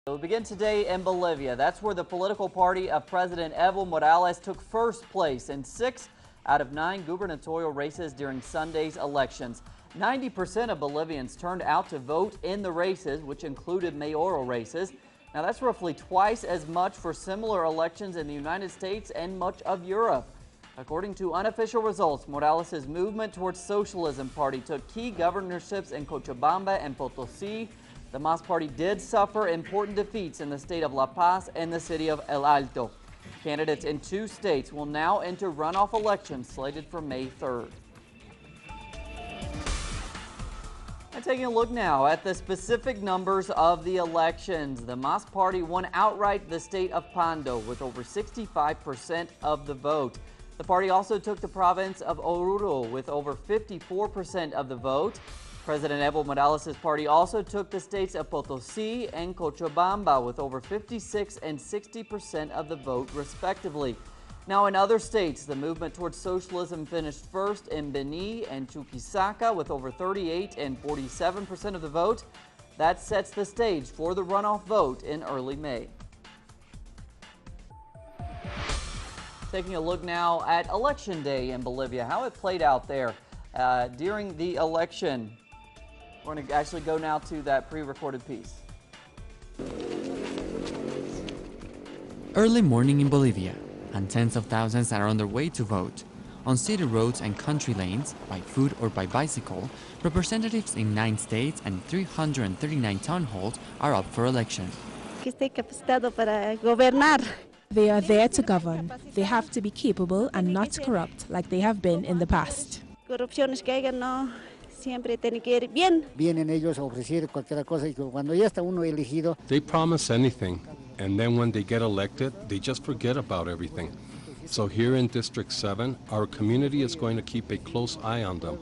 We begin today in Bolivia. That's where the political party of President Evo Morales took first place in 6 out of 9 gubernatorial races during Sunday's elections. 90% of Bolivians turned out to vote in the races, which included mayoral races. Now that's roughly twice as much for similar elections in the United States and much of Europe. According to unofficial results, Morales' movement towards socialism party took key governorships in Cochabamba and Potosí. The MAS party did suffer important defeats in the state of La Paz and the city of El Alto. Candidates in 2 states will now enter runoff elections slated for May 3rd. And taking a look now at the specific numbers of the elections, the MAS party won outright the state of Pando with over 65% of the vote. The party also took the province of Oruro with over 54% of the vote. President Evo Morales' party also took the states of Potosí and Cochabamba with over 56% and 60% of the vote, respectively. Now, in other states, the movement towards socialism finished first in Beni and Chuquisaca with over 38% and 47% of the vote. That sets the stage for the runoff vote in early May. Taking a look now at Election Day in Bolivia, how it played out there during the election. We're going to actually go now to that pre-recorded piece. Early morning in Bolivia, and tens of thousands are on their way to vote. On city roads and country lanes, by foot or by bicycle, representatives in 9 states and 339 town halls are up for election. They are there to govern. They have to be capable and not corrupt like they have been in the past. They promise anything, and then when they get elected, they just forget about everything. So here in District 7, our community is going to keep a close eye on them.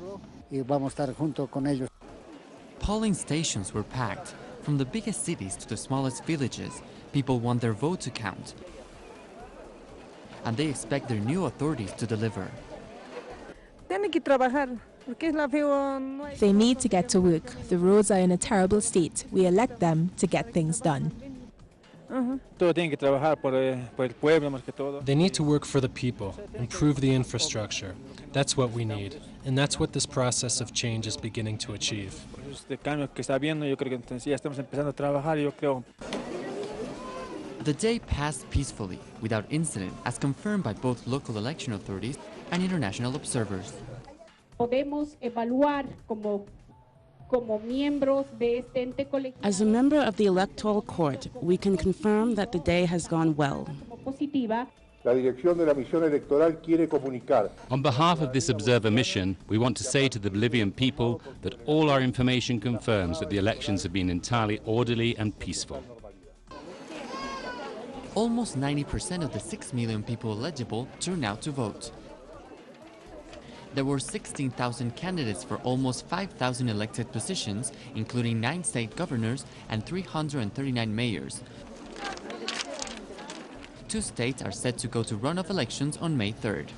Polling stations were packed. From the biggest cities to the smallest villages, people want their vote to count. And they expect their new authorities to deliver. They need to get to work. The roads are in a terrible state. We elect them to get things done. They need to work for the people, improve the infrastructure. That's what we need. And that's what this process of change is beginning to achieve. The day passed peacefully, without incident, as confirmed by both local election authorities and international observers. As a member of the Electoral Court, we can confirm that the day has gone well. On behalf of this observer mission, we want to say to the Bolivian people that all our information confirms that the elections have been entirely orderly and peaceful. Almost 90% of the 6 million people eligible turned out to vote. There were 16,000 candidates for almost 5,000 elected positions, including 9 state governors and 339 mayors. 2 states are set to go to runoff elections on May 3rd.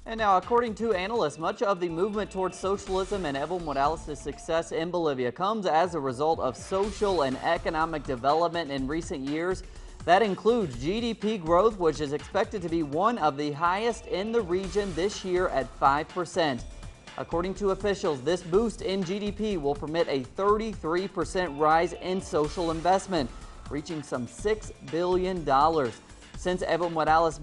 And now, according to analysts, much of the movement towards socialism and Evo Morales' success in Bolivia comes as a result of social and economic development in recent years. That includes GDP growth, which is expected to be one of the highest in the region this year at 5%. According to officials, this boost in GDP will permit a 33% rise in social investment, reaching some $6 billion. Since Evo Morales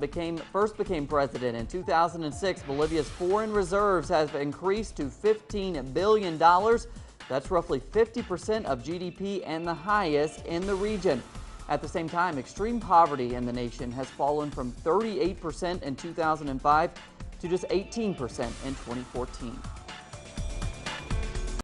first became president in 2006, Bolivia's foreign reserves have increased to $15 billion. That's roughly 50% of GDP and the highest in the region. At the same time, extreme poverty in the nation has fallen from 38% in 2005 to just 18% in 2014.